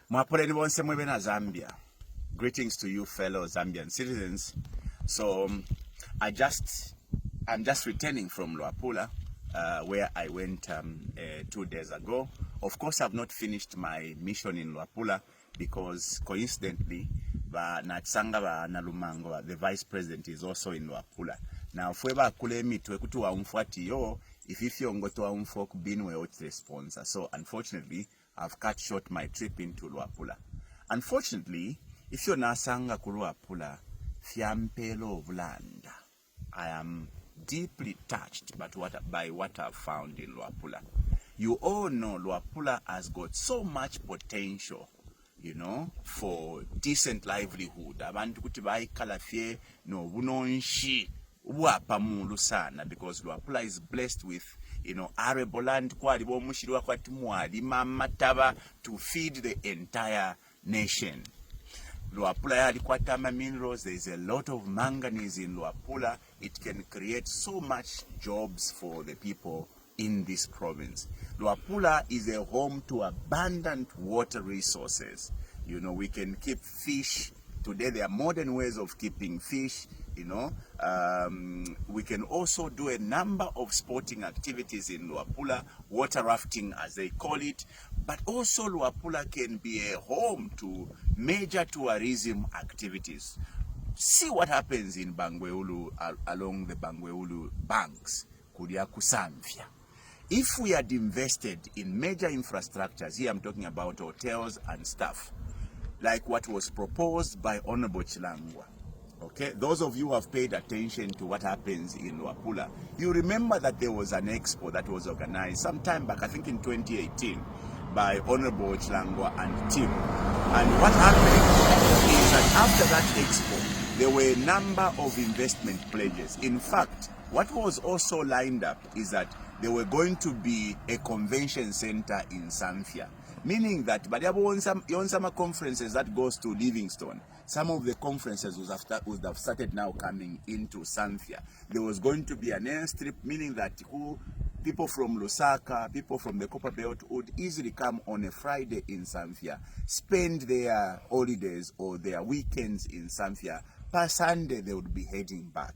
Mwapuleni bonse mwebe na Zambia. Greetings to you fellow Zambian citizens. So I'm just returning from Luapula, where I went 2 days ago. Of course, I've not finished my mission in Luapula because coincidentally, Natsanga Nalumango, the vice president, is also in Luapula. Now, Fueba Kulemi Twekutu Umfwati yo, if you go to Unfulfilled Binwell, the sponsor. So unfortunately, I've cut short my trip into Luapula. Unfortunately, if you're Nasanga Luapula, Fiampelo of land, I am deeply touched by what I've found in Luapula. You all know Luapula has got so much potential, you know, for decent livelihood. Abantu kuti kalafie no bunonshi uapamulu sana, because Luapula is blessed with, you know, arable land to feed the entire nation. Luapula yalikwatama minerals. There is a lot of manganese in Luapula. It can create so much jobs for the people in this province. Luapula is a home to abundant water resources. You know, we can keep fish. Today there are modern ways of keeping fish, you know. We can also do a number of sporting activities in Luapula, water rafting as they call it. But also Luapula can be a home to major tourism activities. See what happens in Bangweulu, along the Bangweulu banks, Kuriaku Samfya. If we had invested in major infrastructures, here I'm talking about hotels and stuff, like what was proposed by Honorable Chilangwa. Okay, those of you who have paid attention to what happens in Luapula, you remember that there was an expo that was organized sometime back, I think in 2018, by Honorable Chilangwa and team. And what happened is that after that expo, there were a number of investment pledges. In fact, what was also lined up is that there were going to be a convention center in Samfya, meaning that but on some conferences that goes to Livingstone, some of the conferences would have started now coming into Samfya. There was going to be an airstrip, meaning that people from Lusaka, people from the Copper Belt would easily come on a Friday in Samfya, spend their holidays or their weekends in Samfya. Per Sunday, they would be heading back.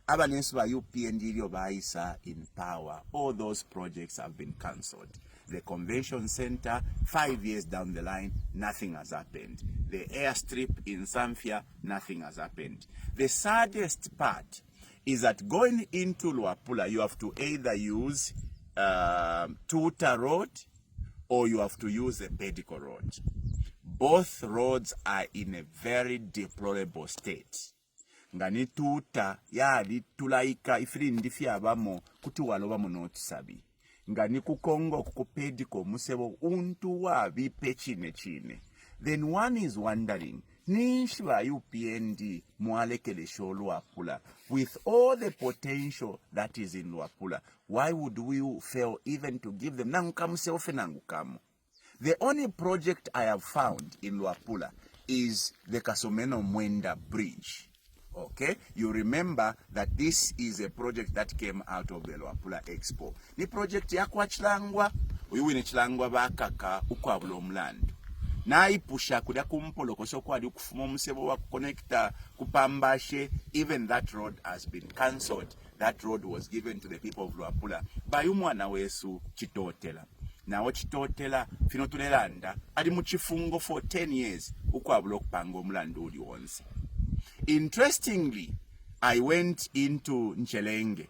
Abaneswa UPND Baisa in power. All those projects have been cancelled. The convention center, 5 years down the line, nothing has happened. The airstrip in Samfya, nothing has happened. The saddest part is that going into Luapula, you have to either use Tuta Road or you have to use the Pedico Road. Both roads are in a very deplorable state. Ngani Tuta yali tulaika ifirindi fyabamo kuti waloba munotisabi. Ngani kukongo kukupediko musebo untu wabi pechine chine. Then one is wondering, Nishwa UPND mwalekele show Luapula, with all the potential that is in Luapula, why would we fail even to give them nangukamu seofe nangukamu? The only project I have found in Luapula is the Kasomeno Mwenda Bridge. Okay, you remember that this is a project that came out of the Luapula Expo. Ni project ya kwa Chilangwa, uyuwine Chilangwa bakaka ukwabula omulando. Na ipusha kudia kumpolo kosoko adi kufuma musebo wa kukonekta kupambashe. Even that road has been cancelled. That road was given to the people of Luapula by umwana wesu Chitotela. Na Chitotela fino tulelanda adi muchifungo for 10 years ukwabula okupanga omulando uli wonse. Interestingly, I went into Nchelenge.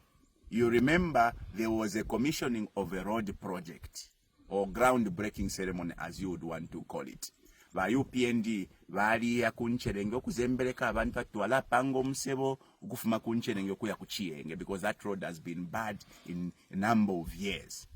You remember there was a commissioning of a road project or groundbreaking ceremony, as you would want to call it. Ba UPND bali ya kunchelenge okuzembeleka abantu batwala pango musebo ukufuma kunchelenge okuya kuchiyenge, because that road has been bad in a number of years.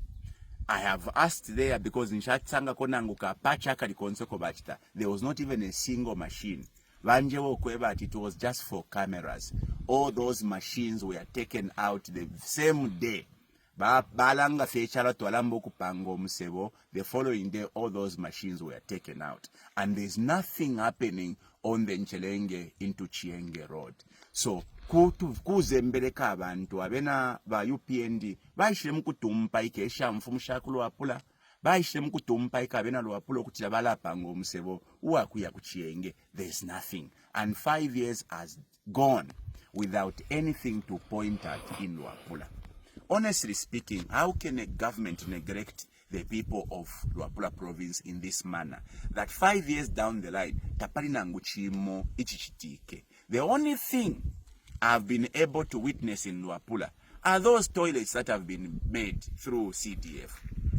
I have asked there because nshatsanga konanguka pachaka likonsoko bachita. There was not even a single machine. It was just for cameras. All those machines were taken out the same day. The following day, all those machines were taken out. And there's nothing happening on the Nchelenge into Chienge Road. So, kuzembeleka abantu abena ba UPND baishire mukutumpa ikesha mfumushaku Luapula baishire mukutumpa ikabena Luapula okutira balapanga omusebo uwakuya kuchiyenge. There's nothing, and 5 years has gone without anything to point at in Luapula. Honestly speaking, how can a government neglect the people of Luapula Province in this manner, that 5 years down the line tapalina nguchimo ichichitike? The only thing I've been able to witness in Luapula are those toilets that have been made through CDF,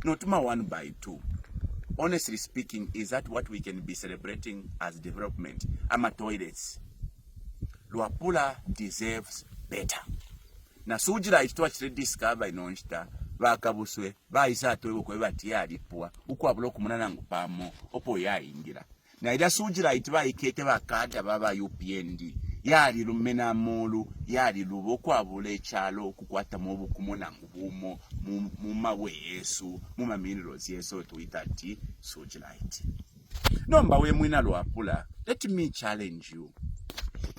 not my 1 by 2. Honestly speaking, is that what we can be celebrating as development? Ama toilets. Luapula deserves better. Na sujira itwa chire discover inonchita bakabuswe bayisa atoyo kwe batiyali pwa ukwabula okumunana ngupamo opo yayingira na ida sujira itwa ikete bakada baba UPND yali lumena molu yali lubo kwabula echalo kukwata mobu kumona ngubumo mumawe Yesu muma minerals yeso tuitati sujira iti nomba we mwina Luapula. Let me challenge you.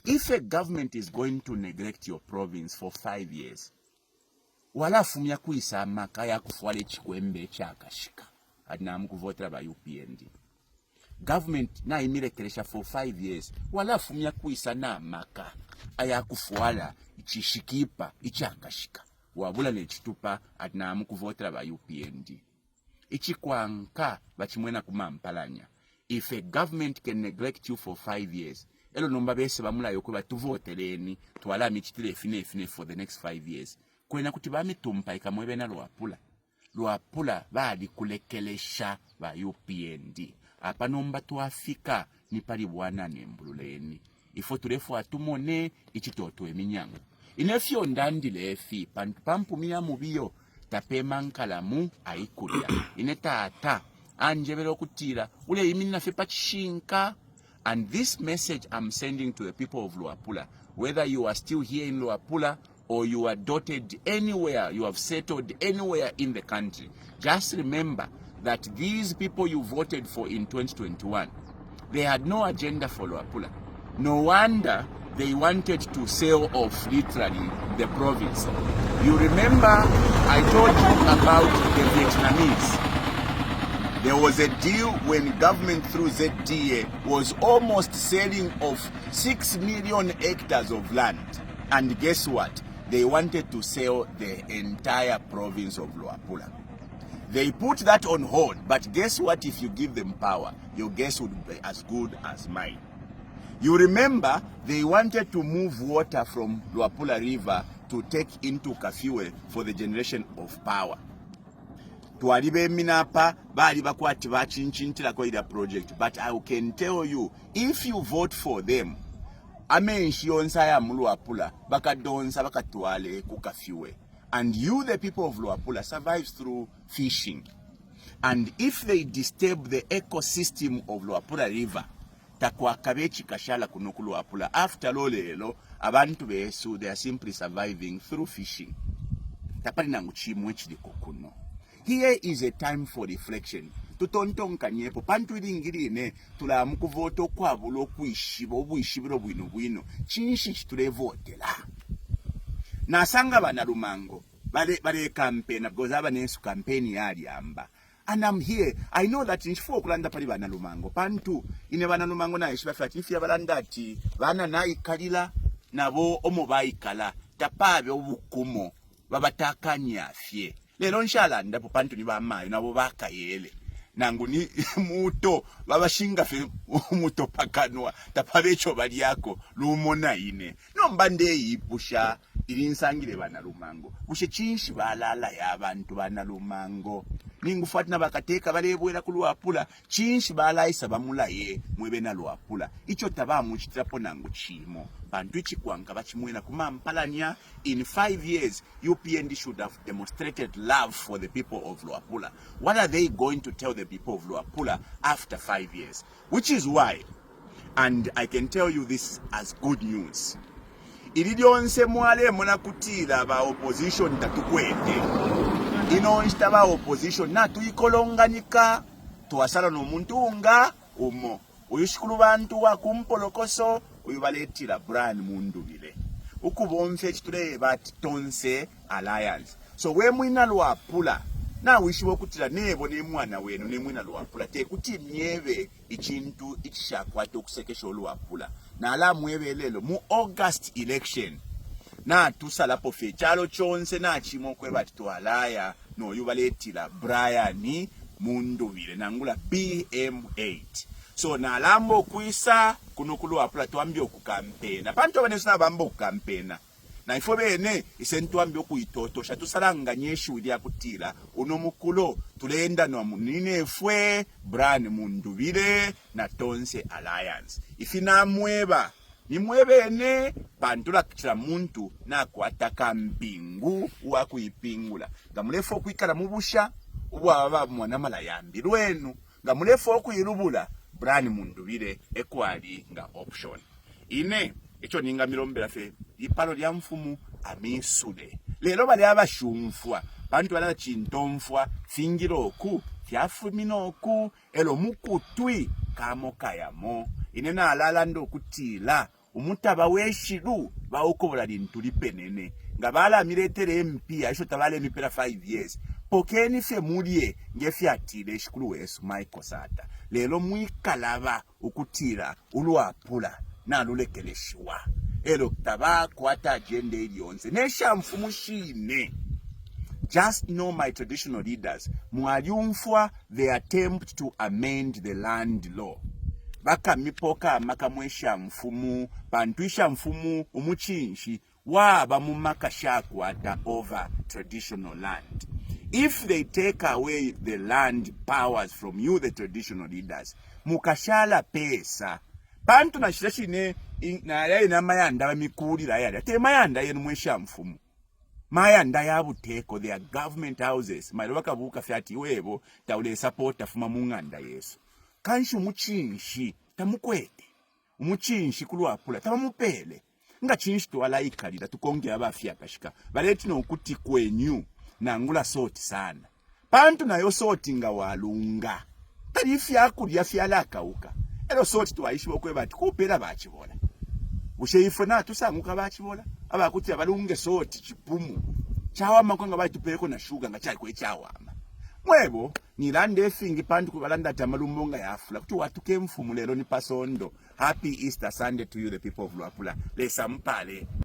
If a government is going to neglect your province for 5 years, wala fumya kuisa maka ya kufuale chikwembe chakashika adina mkuvotera ba UPND. Government na imirekeresha for 5 years, wala fumya kuisa na maka aya kufuala ichishikipa ichakashika wabula nechitupa adina mkuvotera ba UPND. Ichikwanka bachimwena kumampalanya. If a government can neglect you for 5 years, elo nomba bese bamula yokuba tuvoteleni twala michitile fine for the next 5 years. Kwena kuti bamitumpa ikamwebe na Luapula bali kulekelesha ba UPND. Apa nomba tuafika ni pali bwana nembululeni. Ifo tulefu atumone ichitoto eminyango. Inefyo ndandile efi pampu miya mubiyo tapema nkalamu aikulia. Ineta ata anjebelo kutira ule imina fe pachishinka. And this message I'm sending to the people of Luapula, whether you are still here in Luapula or you are dotted anywhere, you have settled anywhere in the country, just remember that these people you voted for in 2021, they had no agenda for Luapula. No wonder they wanted to sell off literally the province. You remember I told you about the Vietnamese. There was a deal when government through ZDA was almost selling off 6 million hectares of land. And guess what? They wanted to sell the entire province of Luapula. They put that on hold, but guess what? If you give them power, your guess would be as good as mine. You remember they wanted to move water from Luapula River to take into Kafue for the generation of power. Tuwalibe minapa bali bakwati bachinchinchila kwa ida project, but I can tell you, if you vote for them, amenshi yonsa ya Luapula bakadonsa bakatuale kukafyue. And you, the people of Luapula, survives through fishing. And if they disturb the ecosystem of Luapula River, takwakabechi kashala kunuku Luapula. After lolelo, abantu besu, they are simply surviving through fishing. Tapali nanguchimwe chiliko kuno. Here is a time for reflection. Tutontonka nyepo pantu ilingirine tula mukuvoto kwa bulo kuishibo buishibiro bwino chinshi chitulevotela. Nasanga bana Lumango bale campaign because aba nesu campaign yali amba. And I'm here. I know that in four kulanda pali bana Lumango pantu ine bana Lumango na ishiba fati ifya balandati bana na ikalila nabo omo baikala tapabe obukumo babatakanya afye. Lero nshala ndapo pantu ni bamayo nabo bakayele nangu ni muto babashinga fe muto pakanwa tapabecho bali yako lumona ine nombande yipusha ilinsangile bana Lumango bushe chinshi balala y'abantu bana Lumango ningufatina bakateka balebwera ku Luapula chinshi balaisa bamulaye mwebe na Luapula icho tabamuchitirapo nangu chimo bantu chikwanga bachimwena kumampalanya. In 5 years UPND should have demonstrated love for the people of Luapula. What are they going to tell the people of Luapula after 5 years? Which is why, and I can tell you this as good news, ilidionse mwale muna kutila ba opposition tatukwete inonjita ba opposition na tuikolonganika tuwasala no muntu unga umo uyushikulu bantu wa kumpolokoso uyubaletila brand mundu bile ukubonse chitule bat tonse alliance. So we mwina Luapula na wishiwo kutira nebo ne mwana wenu ne mwina Luapula te kuti myebe ikintu ikishakwata okusekesha Luapula na ala mwebe lelo mu August election na tusalapo fe chalo chonse na chimo kwebati twalaya no yubaletira Brian Mundubile nangula BM8 so na lambo kuisa kuno ku Luapula twambye okukampena panto banesina bambo okukampena na ifo bene isentwambye okuyitotosha tusalanganye eshuli yakutira uno mukulo tulenda no munine fwe Brian Mundubile na Tonse Alliance ifina mweba ni mwebene bandula kira muntu na kwataka mpingu wa kuipingula ngamulefo okuikala mubusha ubwaba mwana mala yambi lwenu ngamulefo okuyirubula Brian Mundubile ekwali nga option ine echo ninga milombera fe ipalo lya mfumu amisule lero bali abashumfwa bantu bala chintomfwa fingiroku fyafuminoku elo mukutwi kamo kayamo ine na alala ndo kutila umutaba weshiru bawukobola lintu lipenene nga bala miretere MP aisho tabale mipera 5 years pokeni fe mulye ngefyatile eshikulu wesu Michael Sata lelo mwikalaba ukutira Luapula na lulekeleshiwa elo taba kwata agenda elionze nesha mfumu shine. Just know my traditional leaders mwaliumfwa they attempt to amend the land law baka mipoka makamwesha mfumu bantuisha mfumu umuchinshi waba mumaka shakwata over traditional land. If they take away the land powers from you, the traditional leaders, mukashala pesa bantu na shirashine na yale na mayanda wa mikulira yale ate mayanda yenu mwesha mfumu mayanda yabuteko their government houses malwaka buka fyati webo taule support afuma munganda Yesu kanshi umuchinshi tamukwete umuchinshi ku Luapula tamupele nga chinshi twala ikalira tukonge abafya kashika baleti no kuti kwenyu nangula soti sana bantu nayo soti nga walunga talifya kulya fyalaka uka elo soti twaishi bokwebati kupera bachibola usheyifona tusanguka bachibola abakuti abalunge soti chipumu chawama kwanga batupeleko na sugar nga chali kwechawama mwebo nilande efingi pantu kubalanda tamalumbonga yafula kuti watuke mfumu lero ni pasondo. Happy Easter Sunday to you the people of Luapula. Lesa mpale